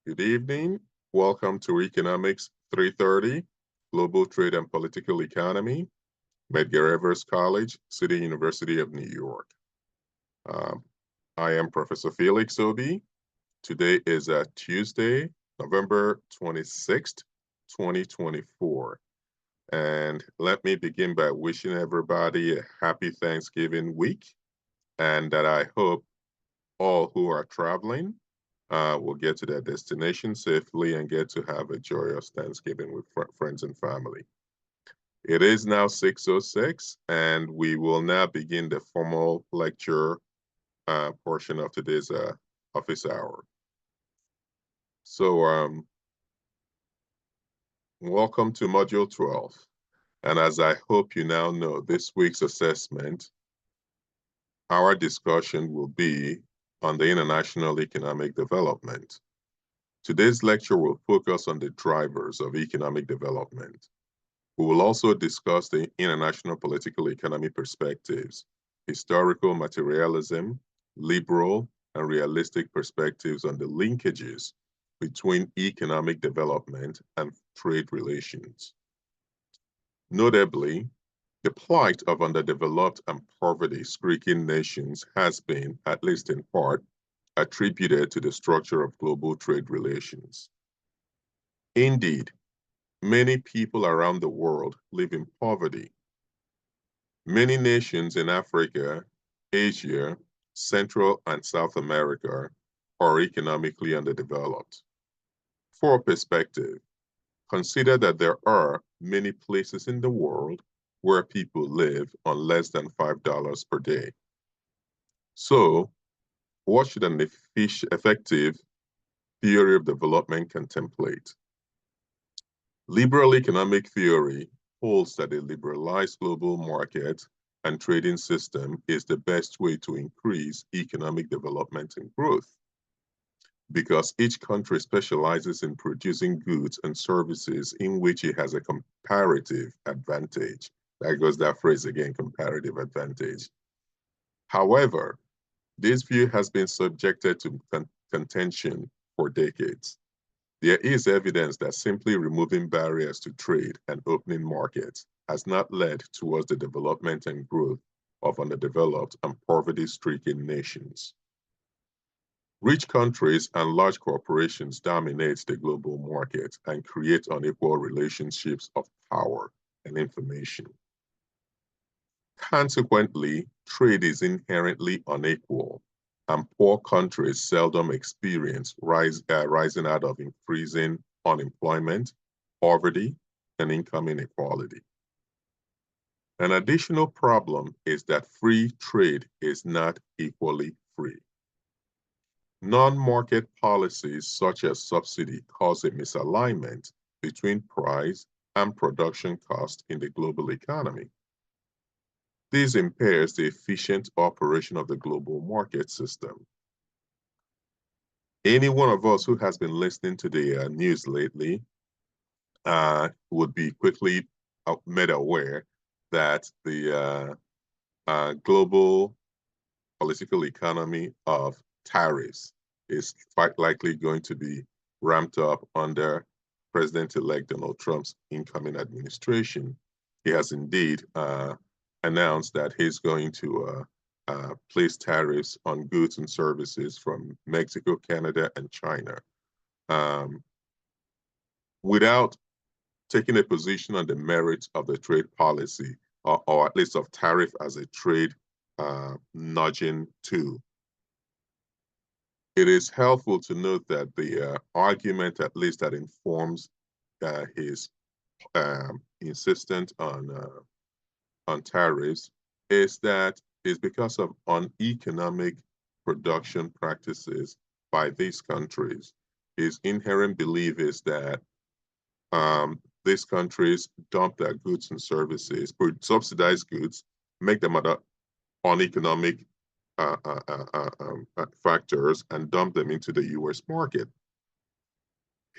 Good evening. Welcome to Economics 330, Global Trade and Political Economy, Medgar Evers College, City University of New York. Um, I am Professor Felix Obi. Today is Tuesday, November 26th, 2024. And let me begin by wishing everybody a happy Thanksgiving week, and that I hope all who are traveling will get to their destination safely and get to have a joyous Thanksgiving with friends and family. It is now 6:06, and we will now begin the formal lecture portion of today's office hour. So welcome to Module 12. And as I hope you now know, this week's assessment, our discussion will be on the international economic development. Today's lecture will focus on the drivers of economic development. We will also discuss the international political economy perspectives, historical materialism, liberal and realistic perspectives on the linkages between economic development and trade relations. Notably, the plight of underdeveloped and poverty-stricken nations has been, at least in part, attributed to the structure of global trade relations. Indeed, many people around the world live in poverty. Many nations in Africa, Asia, Central and South America are economically underdeveloped. For perspective, consider that there are many places in the world where people live on less than $5 per day. So, what should an effective theory of development contemplate? Liberal economic theory holds that a liberalized global market and trading system is the best way to increase economic development and growth, because each country specializes in producing goods and services in which it has a comparative advantage. There goes that phrase again, comparative advantage. However, this view has been subjected to contention for decades. There is evidence that simply removing barriers to trade and opening markets has not led towards the development and growth of underdeveloped and poverty-stricken nations. Rich countries and large corporations dominate the global market and create unequal relationships of power and information. Consequently, trade is inherently unequal, and poor countries seldom experience rising out of increasing unemployment, poverty, and income inequality. An additional problem is that free trade is not equally free. Non-market policies such as subsidy cause a misalignment between price and production cost in the global economy. This impairs the efficient operation of the global market system. Any one of us who has been listening to the news lately would be quickly made aware that the global political economy of tariffs is quite likely going to be ramped up under President-elect Donald Trump's incoming administration. He has indeed announced that he's going to place tariffs on goods and services from Mexico, Canada, and China. Without taking a position on the merits of the trade policy, or at least of tariff as a trade nudging tool. It is helpful to note that the argument, at least that informs his insistence on tariffs, is that it's because of uneconomic production practices by these countries. His inherent belief is that these countries dump their goods and services, subsidize goods, make them at uneconomic factors, and dump them into the US market.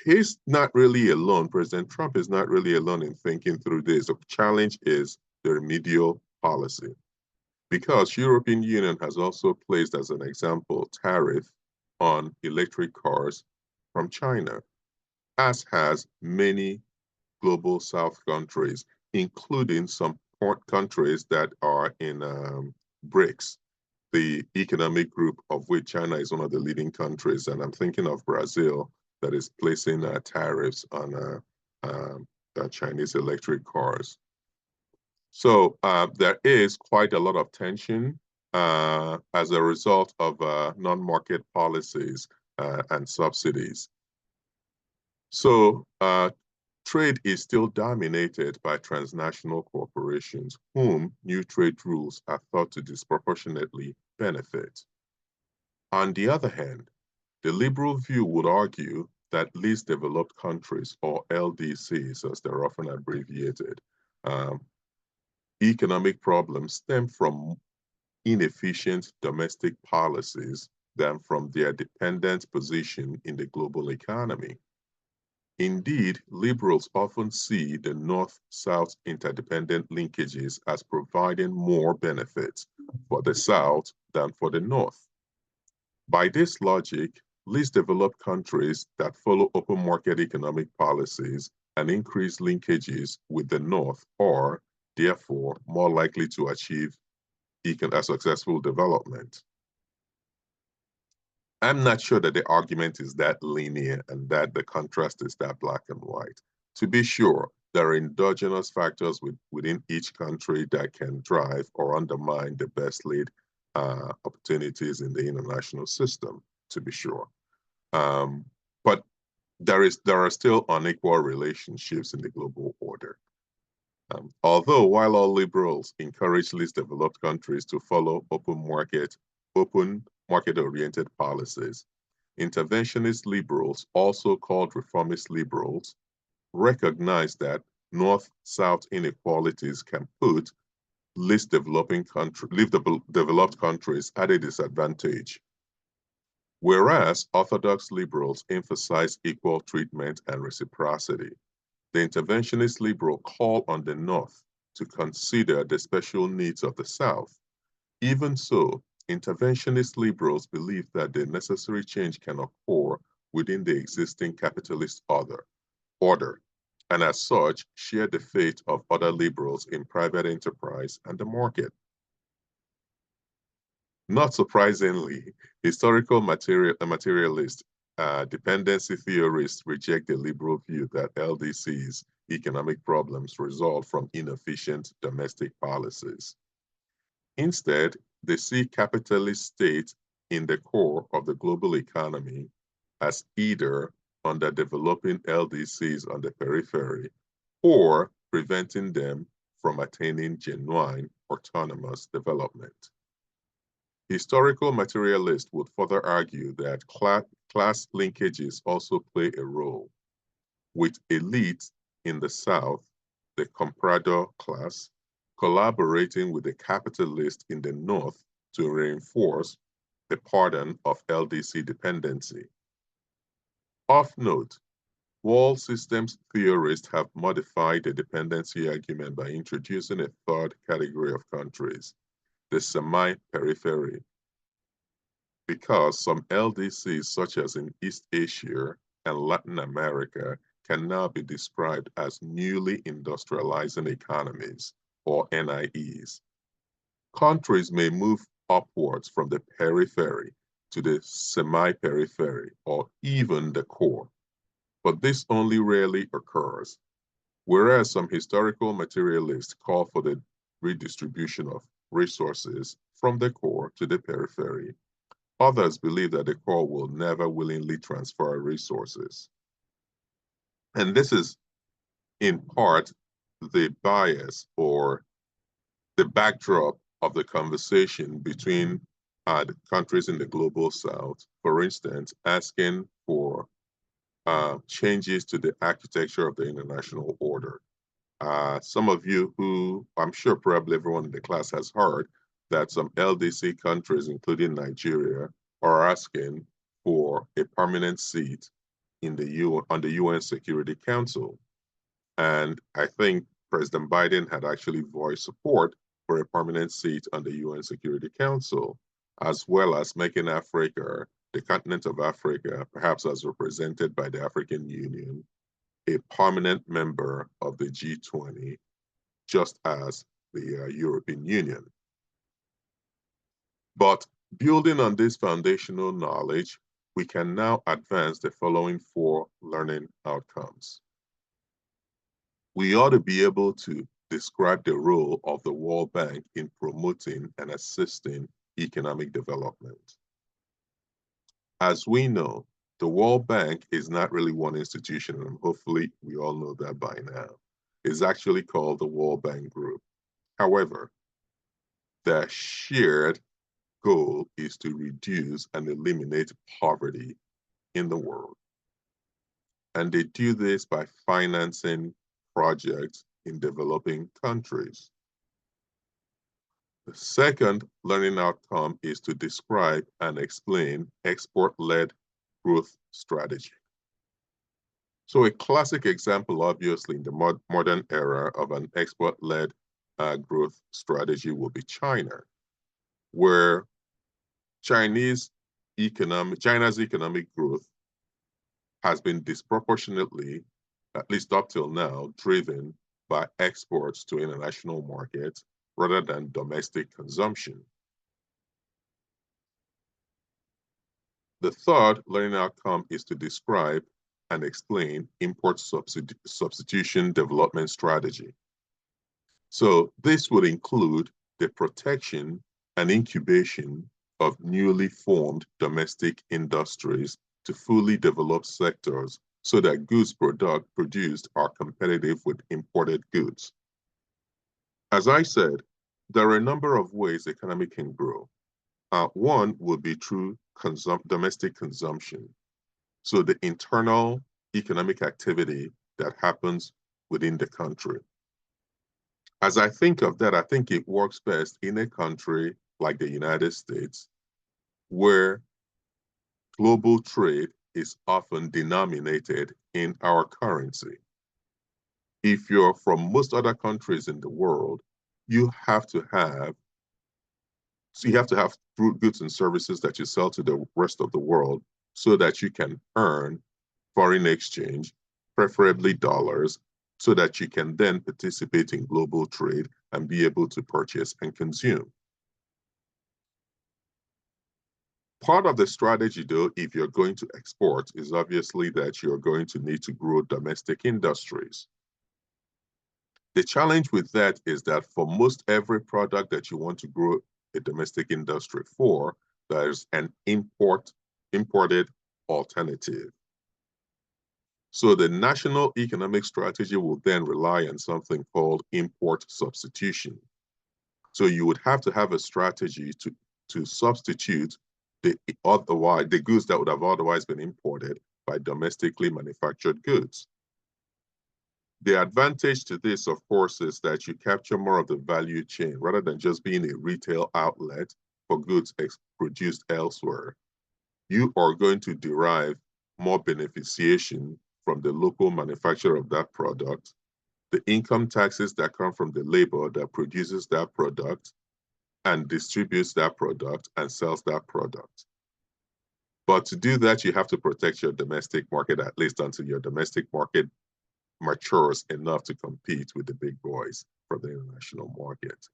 He's not really alone. President Trump is not really alone in thinking through this. The challenge is the remedial policy, because European Union has also placed as an example tariff on electric cars from China, as has many global South countries, including some countries that are in BRICS, the economic group of which China is one of the leading countries. And I'm thinking of Brazil that is placing tariffs on Chinese electric cars. So there is quite a lot of tension as a result of non-market policies and subsidies. So trade is still dominated by transnational corporations whom new trade rules are thought to disproportionately benefit. On the other hand, the liberal view would argue that least developed countries, or LDCs as they're often abbreviated, economic problems stem from inefficient domestic policies than from their dependent position in the global economy. Indeed, liberals often see the North-South interdependent linkages as providing more benefits for the South than for the North. By this logic, least developed countries that follow open market economic policies and increase linkages with the North are, therefore, more likely to achieve a successful development. I'm not sure that the argument is that linear and that the contrast is that black and white. To be sure, there are endogenous factors within each country that can drive or undermine the best laid opportunities in the international system, to be sure. But there are still unequal relationships in the global order. Although while all liberals encourage least developed countries to follow open market-oriented policies, interventionist liberals, also called reformist liberals, recognize that North-South inequalities can put least developed countries at a disadvantage. Whereas orthodox liberals emphasize equal treatment and reciprocity, the interventionist liberal call on the North to consider the special needs of the South. Even so, interventionist liberals believe that the necessary change can occur within the existing capitalist order, and as such, share the fate of other liberals in private enterprise and the market. Not surprisingly, historical materialist dependency theorists reject the liberal view that LDC's economic problems result from inefficient domestic policies. Instead, they see capitalist states in the core of the global economy as either underdeveloping LDCs on the periphery or preventing them from attaining genuine autonomous development. Historical materialists would further argue that class linkages also play a role, with elites in the South, the comprador class, collaborating with the capitalists in the North to reinforce the pattern of LDC dependency. Of note, world systems theorists have modified the dependency argument by introducing a third category of countries, the semi-periphery, because some LDCs, such as in East Asia and Latin America, can now be described as newly industrializing economies, or NIEs. Countries may move upwards from the periphery to the semi-periphery, or even the core, but this only rarely occurs. Whereas some historical materialists call for the redistribution of resources from the core to the periphery, others believe that the core will never willingly transfer resources. And this is, in part, the bias or the backdrop of the conversation between the countries in the global South, for instance, asking for changes to the architecture of the international order. Some of you who, I'm sure probably everyone in the class has heard that some LDC countries, including Nigeria, are asking for a permanent seat in on the UN Security Council. And I think President Biden had actually voiced support for a permanent seat on the UN Security Council, as well as making Africa the continent of Africa, perhaps as represented by the African Union, a permanent member of the G20, just as the European Union. But building on this foundational knowledge, we can now advance the following 4 learning outcomes. We ought to be able to describe the role of the World Bank in promoting and assisting economic development. As we know, the World Bank is not really one institution, and hopefully we all know that by now. It's actually called the World Bank Group. However, the shared goal is to reduce and eliminate poverty in the world. And they do this by financing projects in developing countries. The second learning outcome is to describe and explain export-led growth strategy. So a classic example, obviously, in the modern era of an export-led growth strategy will be China, where China's economic growth has been disproportionately, at least up till now, driven by exports to international markets rather than domestic consumption. The third learning outcome is to describe and explain import substitution development strategy. So this would include the protection and incubation of newly formed domestic industries to fully developed sectors so that goods produced are competitive with imported goods. As I said, there are a number of ways the economy can grow. One would be through domestic consumption. So the internal economic activity that happens within the country. As I think of that, I think it works best in a country like the United States, where global trade is often denominated in our currency. If you're from most other countries in the world, you have to have goods and services that you sell to the rest of the world so that you can earn foreign exchange, preferably dollars, so that you can then participate in global trade and be able to purchase and consume. Part of the strategy, though, if you're going to export, is obviously that you're going to need to grow domestic industries. The challenge with that is that for most every product that you want to grow a domestic industry for, there's an imported alternative. So the national economic strategy will then rely on something called import substitution. So you would have to have a strategy to substitute the goods that would have otherwise been imported by domestically manufactured goods. The advantage to this, of course, is that you capture more of the value chain rather than just being a retail outlet for goods produced elsewhere. You are going to derive more beneficiation from the local manufacturer of that product, the income taxes that come from the labor that produces that product and distributes that product and sells that product. But to do that, you have to protect your domestic market, at least until your domestic market matures enough to compete with the big boys from the international market.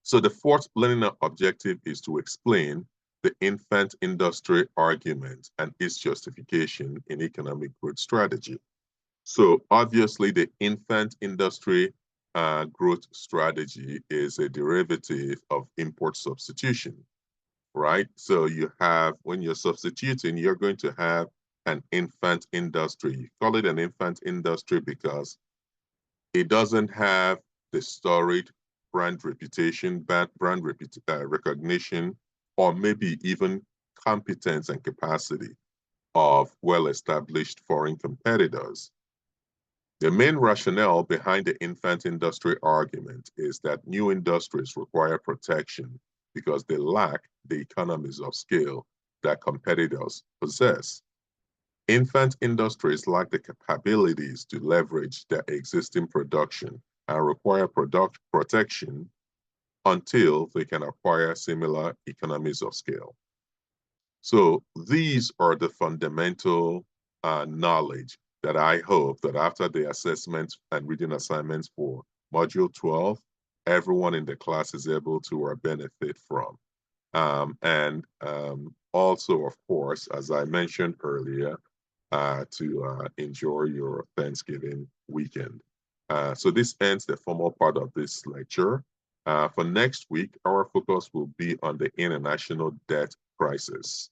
So the fourth learning objective is to explain the infant industry argument and its justification in economic growth strategy. So obviously the infant industry growth strategy is a derivative of import substitution, right? So you have, when you're substituting, you're going to have an infant industry. You call it an infant industry because it doesn't have the storied brand reputation, brand recognition, or maybe even competence and capacity of well-established foreign competitors. The main rationale behind the infant industry argument is that new industries require protection because they lack the economies of scale that competitors possess. Infant industries lack the capabilities to leverage their existing production and require protection until they can acquire similar economies of scale. So these are the fundamental knowledge that I hope that after the assessments and reading assignments for Module 12, everyone in the class is able to benefit from. And also, of course, as I mentioned earlier, to enjoy your Thanksgiving weekend. So this ends the formal part of this lecture. For next week, our focus will be on the international debt crisis.